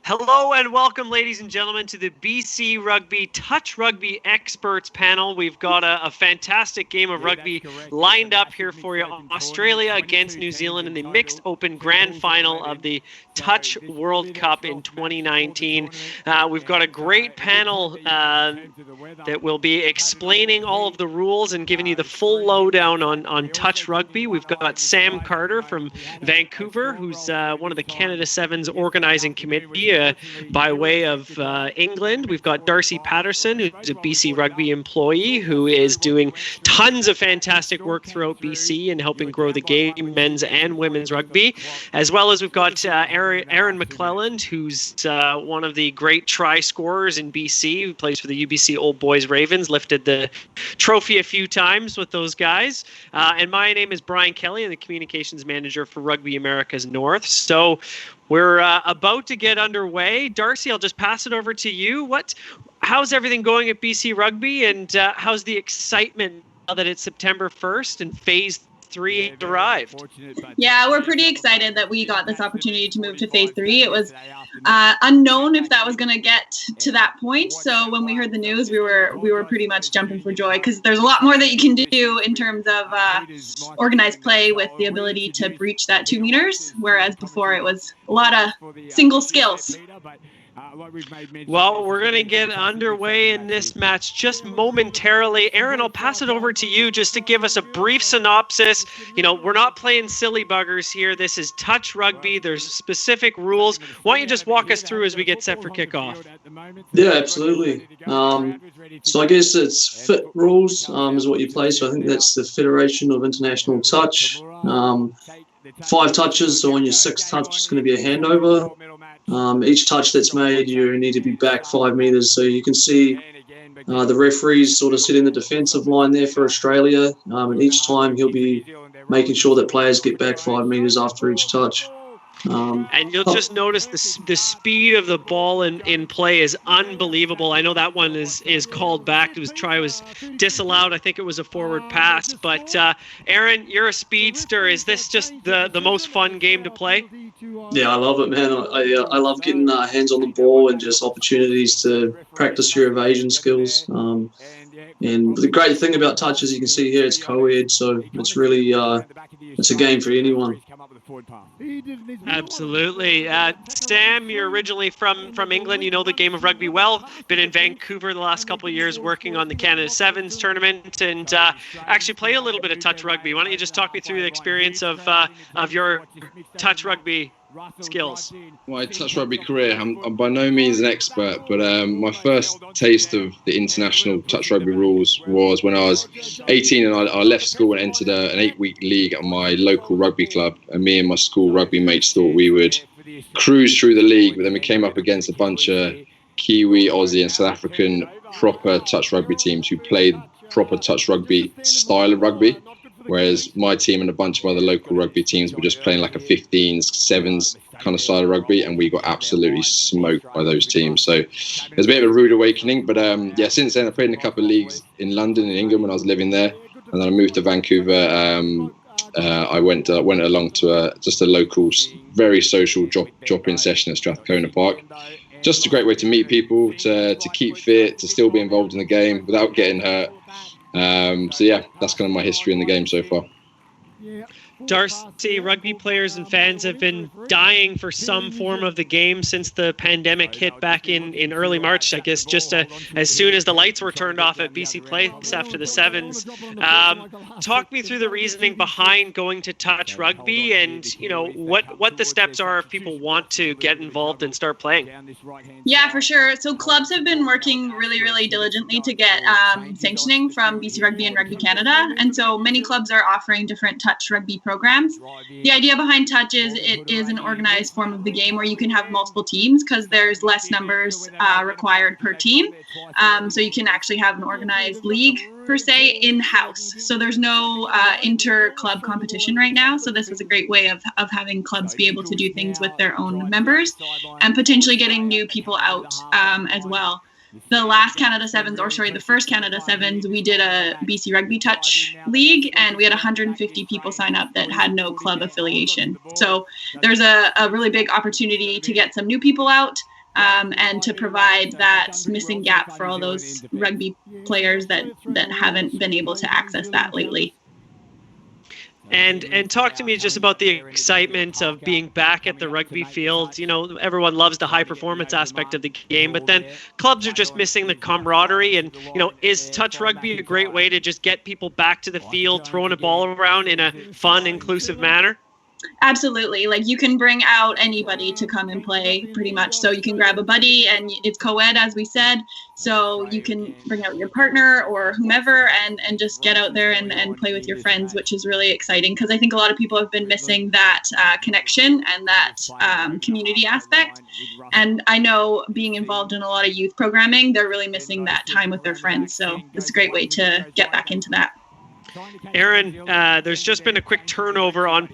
Hello and welcome, ladies and gentlemen, to the BC Rugby Touch Rugby Experts panel. We've got a fantastic game of rugby lined up here for you. Australia against New Zealand in the mixed open grand final of the Touch World Cup in 2019. We've got a great panel that will be explaining all of the rules and giving you the full lowdown on Touch Rugby. We've got Sam Carter from Vancouver, who's one of the Canada Sevens organizing committee by way of England. We've got Darcy Patterson, who's a BC Rugby employee who is doing tons of fantastic work throughout BC and helping grow the game, men's and women's rugby. As well as we've got Aaron McLelland, who's one of the great try scorers in BC, who plays for the UBC Old Boys Ravens, lifted the trophy a few times with those guys. And my name is Bryan Kelly. I'm the communications manager for Rugby Americas North. So we're about to get underway. Darcy, I'll just pass it over to you. How's everything going at BC Rugby, and how's the excitement now that it's September 1st and Phase 3 arrived? Yeah, we're pretty excited that we got this opportunity to move to Phase 3. It was unknown if that was going to get to that point. So when we heard the news, we were pretty much jumping for joy, because there's a lot more that you can do in terms of organized play with the ability to breach that 2 meters, whereas before it was a lot of single skills. Well, we're going to get underway in this match just momentarily. Aaron, I'll pass it over to you just to give us a brief synopsis. You know, we're not playing silly buggers here. This is touch rugby. There's specific rules. Why don't you just walk us through as we get set for kickoff? Yeah, absolutely. So I guess it's FIT rules is what you play. So I think that's the Federation of International Touch. 5 touches, so on your 6th touch, it's going to be a handover. Each touch that's made, you need to be back 5 meters. So you can see the referees sort of sit in the defensive line there for Australia. And each time he'll be making sure that players get back 5 meters after each touch. And you'll just notice the speed of the ball in play is unbelievable. I know that one is called back. Try was disallowed. I think it was a forward pass. But Aaron, you're a speedster. Is this just the most fun game to play? Yeah, I love it, man. I love getting hands on the ball and just opportunities to practice your evasion skills. And the great thing about touch, as you can see here, it's co-ed, so it's really it's a game for anyone. Absolutely. Sam, you're originally from England. You know the game of rugby well. Been in Vancouver the last couple of years working on the Canada Sevens tournament, and actually play a little bit of touch rugby. Why don't you just talk me through the experience of your touch rugby skills? My touch rugby career, I'm by no means an expert, but my first taste of the international touch rugby rules was when I was 18 and I left school and entered an 8-week league at my local rugby club, and me and my school rugby mates thought we would cruise through the league, but then we came up against a bunch of Kiwi, Aussie and South African proper touch rugby teams who played proper touch rugby style of rugby. Whereas my team and a bunch of other local rugby teams were just playing like a 15s, 7s kind of style of rugby, and we got absolutely smoked by those teams. So it was a bit of a rude awakening. But yeah, since then I played in a couple of leagues in London and England when I was living there, and then I moved to Vancouver. I went along to just a local, very social drop-in session at Strathcona Park. Just a great way to meet people, to keep fit, to still be involved in the game without getting hurt. So yeah, that's kind of my history in the game so far. Darcy, rugby players and fans have been dying for some form of the game since the pandemic hit back in early March, I guess, just as soon as the lights were turned off at BC Place after the Sevens. Talk me through the reasoning behind going to touch rugby, and you know what the steps are if people want to get involved and start playing. Yeah, for sure. So clubs have been working really, really diligently to get sanctioning from BC Rugby and Rugby Canada, and so many clubs are offering different touch rugby programs. The idea behind touch is it is an organized form of the game where you can have multiple teams because there's less numbers required per team. So you can actually have an organized league per se in-house. So there's no inter-club competition right now. So this is a great way of having clubs be able to do things with their own members and potentially getting new people out as well. The first Canada Sevens, we did a BC Rugby Touch League, and we had 150 people sign up that had no club affiliation. So there's a really big opportunity to get some new people out and to provide that missing gap for all those rugby players that haven't been able to access that lately. And talk to me just about the excitement of being back at the rugby field. You know, everyone loves the high performance aspect of the game, but then clubs are just missing the camaraderie. And, you know, is touch rugby a great way to just get people back to the field, throwing a ball around in a fun, inclusive manner? Absolutely. Like, you can bring out anybody to come and play pretty much. So you can grab a buddy, and it's co-ed, as we said. So you can bring out your partner or whomever and just get out there and play with your friends, which is really exciting, because I think a lot of people have been missing that connection and that community aspect. And I know, being involved in a lot of youth programming, they're really missing that time with their friends. So it's a great way to get back into that. Aaron, there's just been a quick turnover on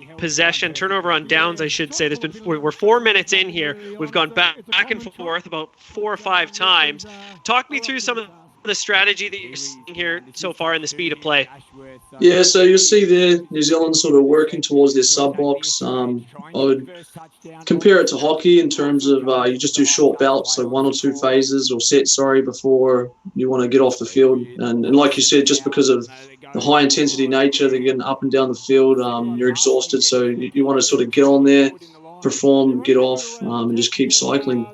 downs, I should say. We're 4 minutes in here. We've gone back and forth about 4 or 5 times. Talk me through some of the strategy that you're seeing here so far in the speed of play. Yeah, so you'll see there New Zealand sort of working towards their sub box. I would compare it to hockey in terms of you just do short bouts, so 1 or 2 phases or sets, before you want to get off the field. And like you said, just because of the high intensity nature, they're getting up and down the field, you're exhausted, so you want to sort of get on there, perform, get off, and just keep cycling.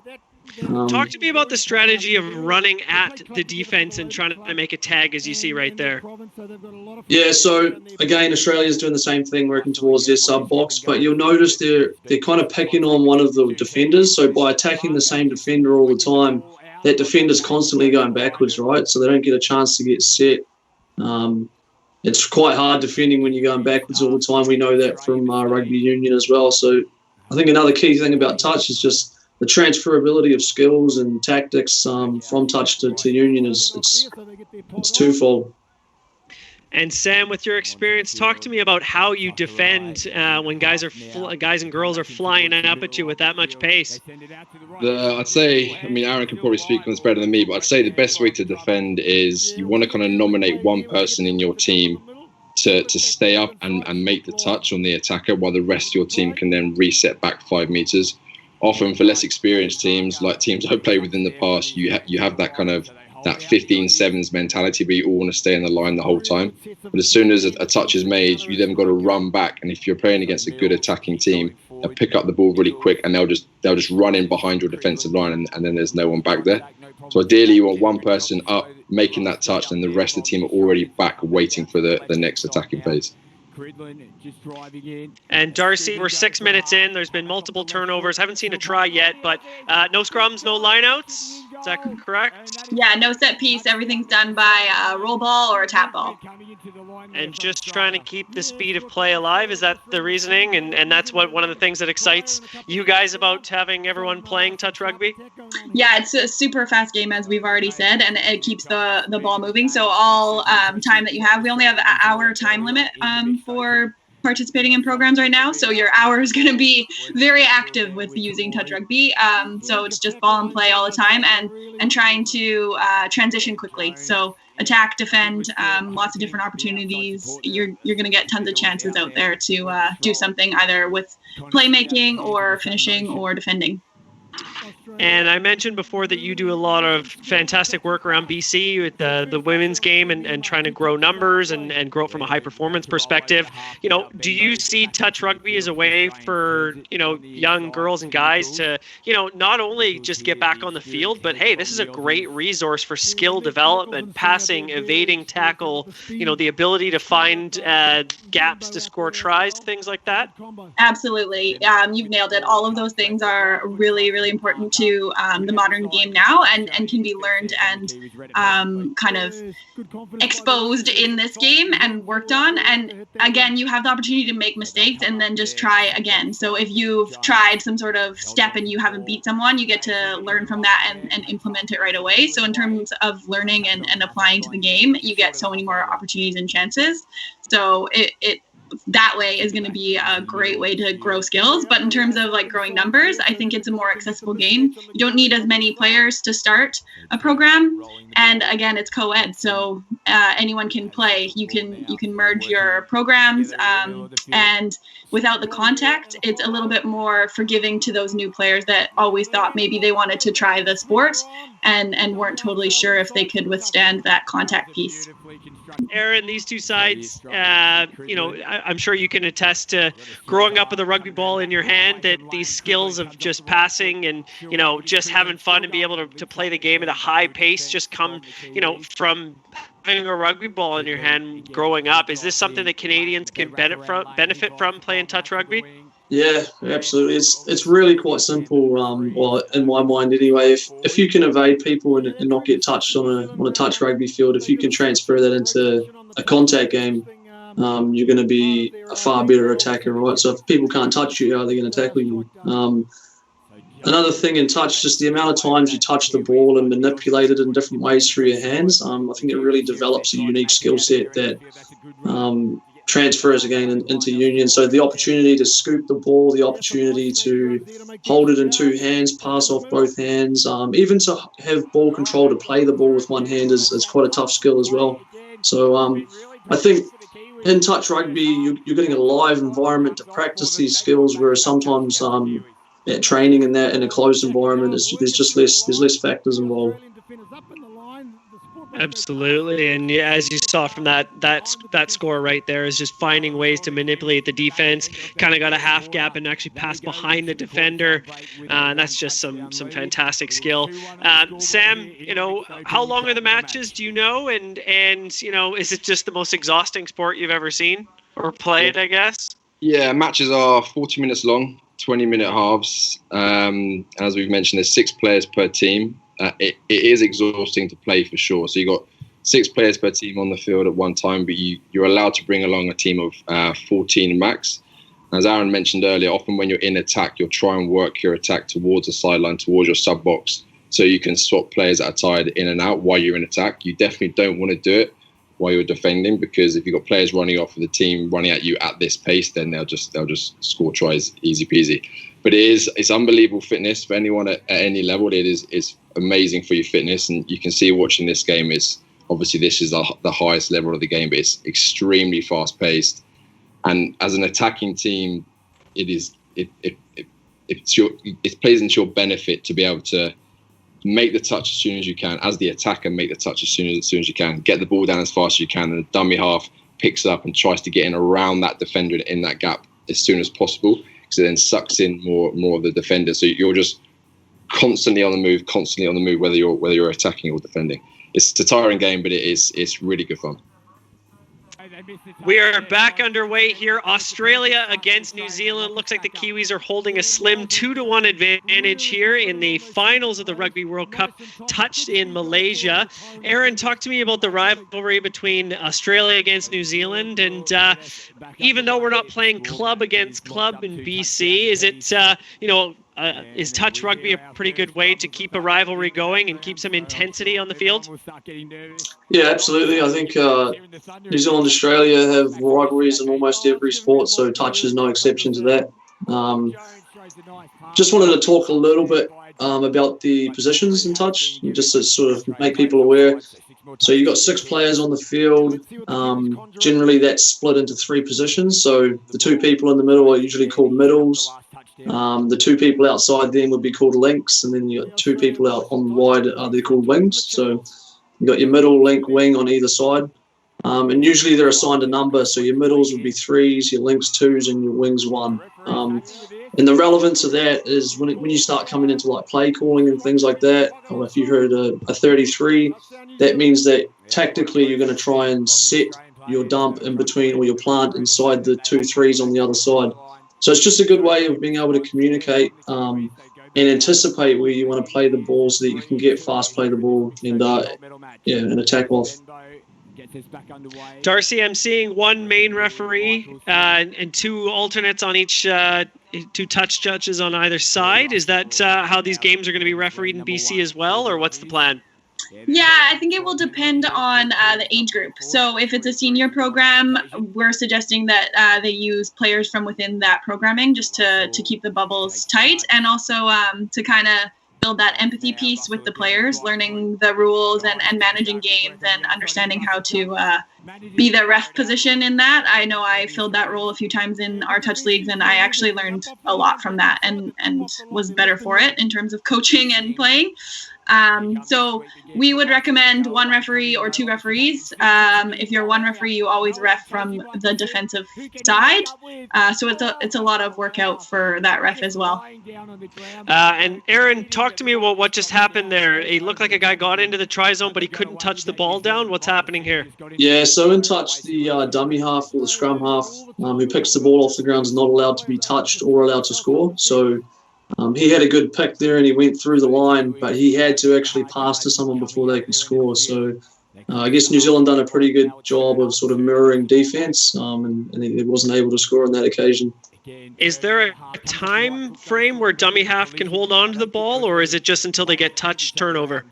Talk to me about the strategy of running at the defense and trying to make a tag, as you see right there. Yeah, so again, Australia's doing the same thing, working towards their sub box, but you'll notice they're kind of picking on one of the defenders. So by attacking the same defender all the time, that defender's constantly going backwards, right? So they don't get a chance to get set. It's quite hard defending when you're going backwards all the time. We know that from rugby union as well. So I think another key thing about touch is just the transferability of skills and tactics from touch to union it's twofold. And Sam, with your experience, talk to me about how you defend when guys and girls are flying up at you with that much pace. I'd say, Aaron can probably speak on this better than me, but I'd say the best way to defend is you want to kind of nominate one person in your team to stay up and make the touch on the attacker, while the rest of your team can then reset back 5 meters. Often for less experienced teams, like teams I've played with in the past, you have that kind of that 15-7s mentality where you all want to stay in the line the whole time. But as soon as a touch is made, you then got to run back. And if you're playing against a good attacking team, they'll pick up the ball really quick and they'll just run in behind your defensive line, and then there's no one back there. So ideally, you want one person up making that touch, and the rest of the team are already back waiting for the next attacking phase. And Darcy, we're 6 minutes in. There's been multiple turnovers. Haven't seen a try yet, but no scrums, no lineouts. Is that correct? Yeah, no set piece. Everything's done by a roll ball or a tap ball. And just trying to keep the speed of play alive. Is that the reasoning? And that's one of the things that excites you guys about having everyone playing touch rugby? Yeah, it's a super fast game, as we've already said, and it keeps the ball moving. So all time that you have, we only have an hour time limit for participating in programs right now, so your hour is going to be very active with using touch rugby. So it's just ball and play all the time, and trying to transition quickly. So attack, defend, lots of different opportunities. You're going to get tons of chances out there to do something either with playmaking or finishing or defending. And I mentioned before that you do a lot of fantastic work around BC with the women's game and trying to grow numbers and grow it from a high performance perspective. You know, do you see touch rugby as a way for, young girls and guys to, not only just get back on the field, but hey, this is a great resource for skill development, passing, evading, tackle, the ability to find gaps to score tries, things like that? Absolutely. You've nailed it. All of those things are really, really important to the modern game now, and can be learned and kind of exposed in this game and worked on. And again, you have the opportunity to make mistakes and then just try again. So if you've tried some sort of step and you haven't beat someone, you get to learn from that and implement it right away. So in terms of learning and applying to the game, you get so many more opportunities and chances. So that way is going to be a great way to grow skills. But in terms of like growing numbers, I think it's a more accessible game. You don't need as many players to start a program, and again, it's co-ed, so anyone can play. You can merge your programs, and without the contact, it's a little bit more forgiving to those new players that always thought maybe they wanted to try the sport and weren't totally sure if they could withstand that contact piece. Aaron, these two sides, I'm sure you can attest to growing up with a rugby ball in your hand, that these skills of just passing and, just having fun and be able to play the game at a high pace just come, from having a rugby ball in your hand growing up. Is this something that Canadians can benefit from playing touch rugby? Yeah, absolutely. It's really quite simple. Well, in my mind anyway, if you can evade people and not get touched on a touch rugby field, if you can transfer that into a contact game, you're going to be a far better attacker, right? So if people can't touch you, how are they going to tackle you? Another thing in touch, just the amount of times you touch the ball and manipulate it in different ways through your hands. I think it really develops a unique skill set that transfers again into union. So the opportunity to scoop the ball, the opportunity to hold it in two hands, pass off both hands, even to have ball control to play the ball with one hand is quite a tough skill as well. So I think in touch rugby, you're getting a live environment to practice these skills, whereas sometimes at training in a closed environment, there's less factors involved. Absolutely, and yeah, as you saw from that score right there, is just finding ways to manipulate the defense. Kind of got a half gap and actually pass behind the defender. And that's just some fantastic skill. Sam, how long are the matches? Do you know? And is it just the most exhausting sport you've ever seen or played? I guess. Yeah, matches are 40 minutes long, 20-minute halves. As we've mentioned, there's 6 players per team. It is exhausting to play for sure. So you got 6 players per team on the field at one time, but you're allowed to bring along a team of 14 max. As Aaron mentioned earlier, often when you're in attack, you'll try and work your attack towards the sideline, towards your sub box, so you can swap players outside in and out while you're in attack. You definitely don't want to do it while you're defending, because if you've got players running off of the team running at you at this pace, then they'll just score tries easy peasy. But it's unbelievable fitness for anyone at any level. It's amazing for your fitness, and you can see watching this game is obviously this is the highest level of the game, but it's extremely fast paced. And as an attacking team, it plays into your benefit to be able to make the touch as soon as you can. As the attacker, make the touch as soon as you can. Get the ball down as fast as you can, and the dummy half picks it up and tries to get in around that defender in that gap as soon as possible, because it then sucks in more of the defender. So you're just constantly on the move, whether you're attacking or defending. It's a tiring game, but it's really good fun. We are back underway here. Australia against New Zealand. Looks like the Kiwis are holding a slim 2-1 advantage here in the finals of the Rugby World Cup, touched in Malaysia. Aaron, talk to me about the rivalry between Australia against New Zealand. And even though we're not playing club against club in BC, is it, is touch rugby a pretty good way to keep a rivalry going and keep some intensity on the field? Yeah, absolutely. I think New Zealand and Australia have rivalries in almost every sport, so touch is no exception to that. Just wanted to talk a little bit about the positions in touch, just to sort of make people aware. So you've got 6 players on the field. Generally, that's split into 3 positions. So the 2 people in the middle are usually called middles. The 2 people outside them would be called links, and then you got 2 people out on wide, they're called wings. So you got your middle, link, wing on either side, and usually they're assigned a number. So your middles would be 3s, your links 2s, and your wings 1. And the relevance of that is when you start coming into like play calling and things like that, or if you heard a 33, that means that tactically you're going to try and set your dump in between, or your plant inside the 2 3s on the other side. So it's just a good way of being able to communicate and anticipate where you want to play the ball, so that you can get fast play the ball and attack off. Darcy, I'm seeing 1 main referee and 2 alternates on each, 2 touch judges on either side. Is that how these games are going to be refereed in BC as well, or what's the plan? Yeah, I think it will depend on the age group. So if it's a senior program, we're suggesting that they use players from within that programming just to keep the bubbles tight, and also to kind of build that empathy piece with the players, learning the rules and managing games and understanding how to be the ref position in that. I know I filled that role a few times in our touch leagues, and I actually learned a lot from that and was better for it in terms of coaching and playing. So we would recommend one referee or two referees. If you're one referee, you always ref from the defensive side. So it's a lot of workout for that ref as well. And Aaron, talk to me about what just happened there. It looked like a guy got into the try zone, but he couldn't touch the ball down. What's happening here? Yeah, so in touch, the dummy half or the scrum half who picks the ball off the ground is not allowed to be touched or allowed to score. So he had a good pick there and he went through the line, but he had to actually pass to someone before they could score. So I guess New Zealand done a pretty good job of sort of mirroring defence, and he wasn't able to score on that occasion. Is there a time frame where dummy half can hold on to the ball, or is it just until they get touch turnover?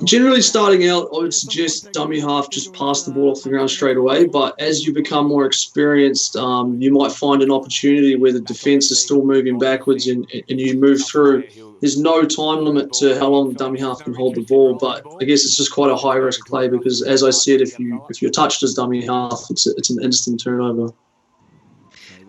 Generally, starting out, I would suggest dummy half just pass the ball off the ground straight away. But as you become more experienced, you might find an opportunity where the defence is still moving backwards and you move through. There's no time limit to how long the dummy half can hold the ball, but I guess it's just quite a high risk play because, as I said, if you're touched as dummy half, it's an instant turnover.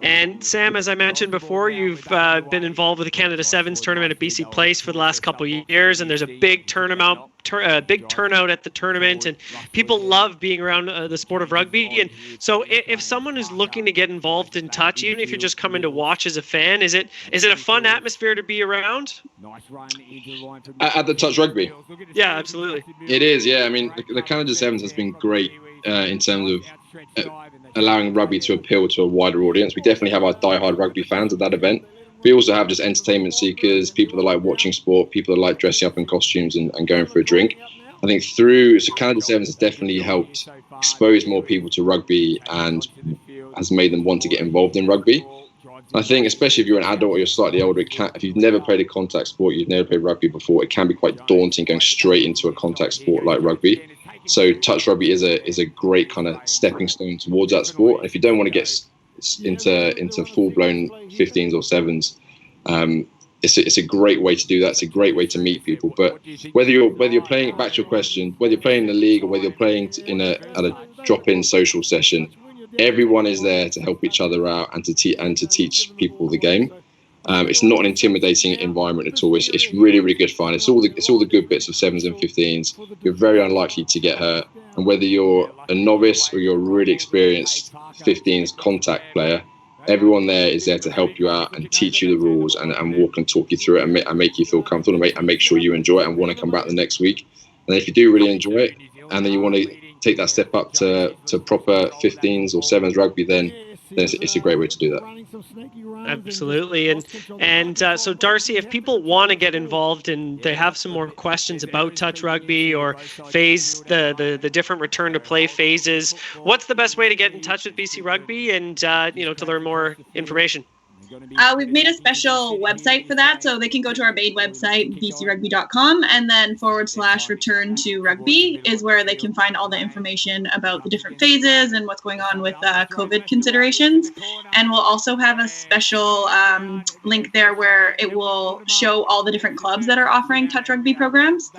And Sam, as I mentioned before, you've been involved with the Canada Sevens tournament at BC Place for the last couple of years, and there's a big turnout at the tournament, and people love being around the sport of rugby. And so, if someone is looking to get involved in touch, even if you're just coming to watch as a fan, is it a fun atmosphere to be around? At the Touch Rugby? Yeah, absolutely. It is. Yeah, I mean, the Canada Sevens has been great in terms of allowing rugby to appeal to a wider audience. We definitely have our diehard rugby fans at that event. We also have just entertainment seekers, people that like watching sport, people that like dressing up in costumes and going for a drink. I think Canada Sevens has definitely helped expose more people to rugby and has made them want to get involved in rugby. I think especially if you're an adult or you're slightly older, if you've never played a contact sport, you've never played rugby before, it can be quite daunting going straight into a contact sport like rugby. So touch rugby is a great kind of stepping stone towards that sport. And if you don't want to get into full-blown 15s or 7s, it's a great way to do that. It's a great way to meet people. But whether you're playing, back to your question, whether you're playing in the league or whether you're playing at a drop-in social session, everyone is there to help each other out and to teach people the game. It's not an intimidating environment at all. It's really, really good fun. It's all the good bits of 7s and 15s. You're very unlikely to get hurt. And whether you're a novice or you're a really experienced 15s contact player, everyone there is there to help you out and teach you the rules and walk and talk you through it and make you feel comfortable and make sure you enjoy it and want to come back the next week. And if you do really enjoy it and then you want to take that step up to proper 15s or 7s rugby, then it's a great way to do that. Absolutely. And so Darcy, if people want to get involved and they have some more questions about touch rugby or the different return to play phases, what's the best way to get in touch with BC Rugby and to learn more information? We've made a special website for that, so they can go to our main website, bcrugby.com, and then /return to rugby is where they can find all the information about the different phases and what's going on with COVID considerations. And we'll also have a special link there where it will show all the different clubs that are offering touch rugby programs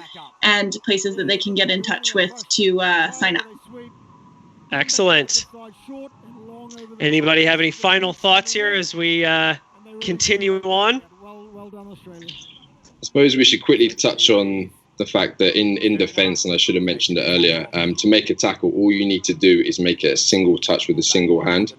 and places that they can get in touch with to sign up. Excellent. Anybody have any final thoughts here as we continue on? I suppose we should quickly touch on the fact that in defence, and I should have mentioned it earlier, to make a tackle, all you need to do is make it a single touch with a single hand.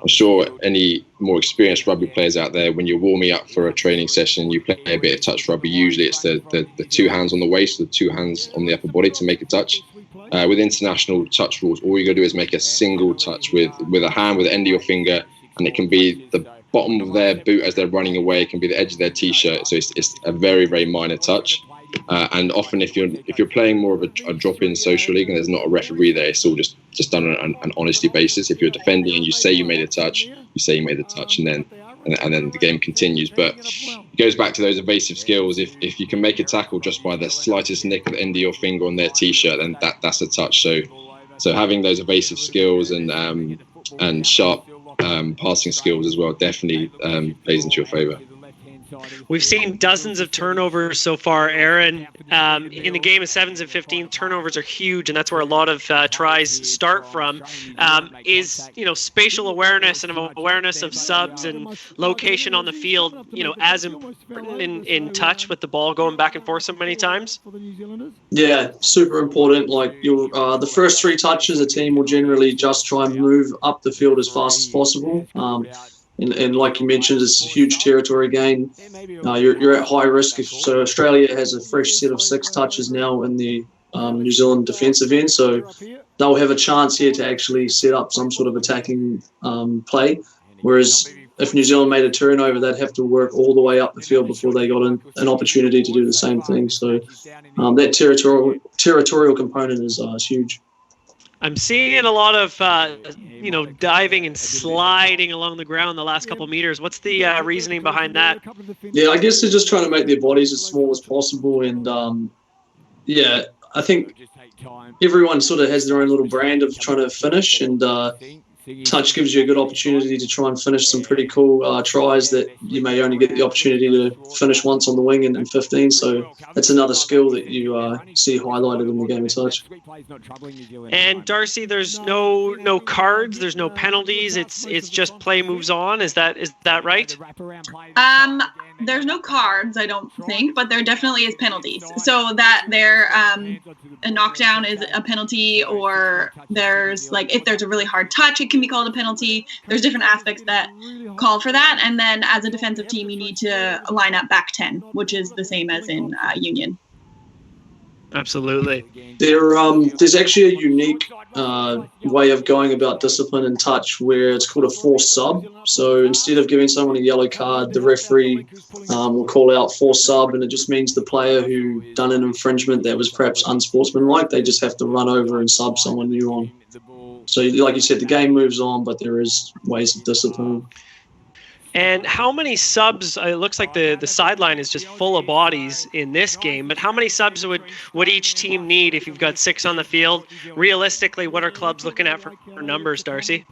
I'm sure any more experienced rugby players out there, when you're warming up for a training session, you play a bit of touch rugby. Usually it's the two hands on the waist, the two hands on the upper body to make a touch. With international touch rules, all you got to do is make a single touch with a hand, with the end of your finger, and it can be the bottom of their boot as they're running away. It can be the edge of their t-shirt. So it's a very, very minor touch. And often, if you're playing more of a drop-in social league and there's not a referee there, it's all just done on an honesty basis. If you're defending and you say you made a touch, you say you made a touch, and then and then the game continues. But it goes back to those evasive skills. If you can make a tackle just by the slightest nick at the end of your finger on their t-shirt, then that's a touch. So having those evasive skills and sharp passing skills as well definitely plays into your favour. We've seen dozens of turnovers so far, Aaron. In the game of 7s and 15, turnovers are huge, and that's where a lot of tries start from. Is spatial awareness and awareness of subs and location on the field, as important in touch with the ball going back and forth so many times? Yeah, super important. Like the first 3 touches, a team will generally just try and move up the field as fast as possible. And like you mentioned, it's a huge territory gain. You're at high risk. So Australia has a fresh set of 6 touches now in the New Zealand defensive end. So they'll have a chance here to actually set up some sort of attacking play. Whereas if New Zealand made a turnover, they'd have to work all the way up the field before they got an opportunity to do the same thing. So that territorial component is huge. I'm seeing a lot of, diving and sliding along the ground the last couple of meters. What's the reasoning behind that? Yeah, I guess they're just trying to make their bodies as small as possible. And, I think everyone sort of has their own little brand of trying to finish. And touch gives you a good opportunity to try and finish some pretty cool tries that you may only get the opportunity to finish once on the wing in 15. So that's another skill that you see highlighted in the game of touch. And Darcy, there's no cards, there's no penalties. It's just play moves on. Is that right? There's no cards, I don't think, but there definitely is penalties. So that a knockdown is a penalty, or there's if there's a really hard touch, it can be called a penalty. There's different aspects that call for that. And then as a defensive team, you need to line up back 10, which is the same as in Union. Absolutely. There's actually a unique way of going about discipline in touch where it's called a forced sub. So instead of giving someone a yellow card, the referee will call out forced sub, and it just means the player who done an infringement that was perhaps unsportsmanlike, they just have to run over and sub someone new on. So like you said, the game moves on, but there is ways of discipline. And how many subs? It looks like the sideline is just full of bodies in this game. But how many subs would each team need if you've got 6 on the field? Realistically, what are clubs looking at for numbers, Darcy?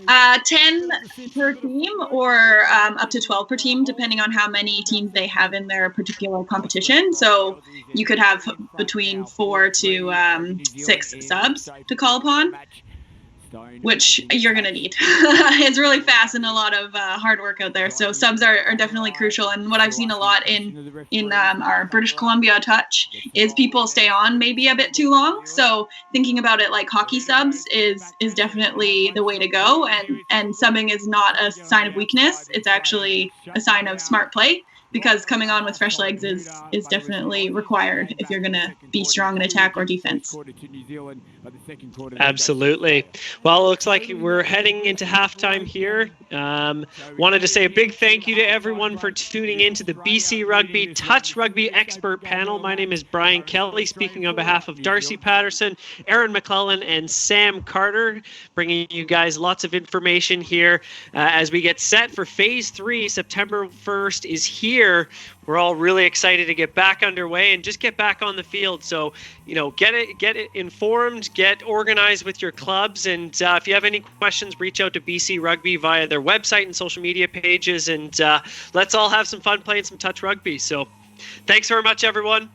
10 per team, or up to 12 per team, depending on how many teams they have in their particular competition. So you could have between 4 to 6 subs to call upon, which you're going to need. It's really fast and a lot of hard work out there. So subs are definitely crucial. And what I've seen a lot in our British Columbia touch is people stay on maybe a bit too long. So thinking about it like hockey subs is definitely the way to go. And subbing is not a sign of weakness. It's actually a sign of smart play, because coming on with fresh legs is definitely required if you're going to be strong in attack or defense. Absolutely. Well, it looks like we're heading into halftime here. Wanted to say a big thank you to everyone for tuning in to the BC Rugby Touch Rugby Expert Panel. My name is Bryan Kelly, speaking on behalf of Darcy Patterson, Aaron McLelland, and Sam Carter, bringing you guys lots of information here as we get set for Phase 3. September 1st is here. We're all really excited to get back underway and just get back on the field. So, get it informed, get organized with your clubs. And if you have any questions, reach out to BC Rugby via their website and social media pages. And let's all have some fun playing some touch rugby. So thanks very much, everyone.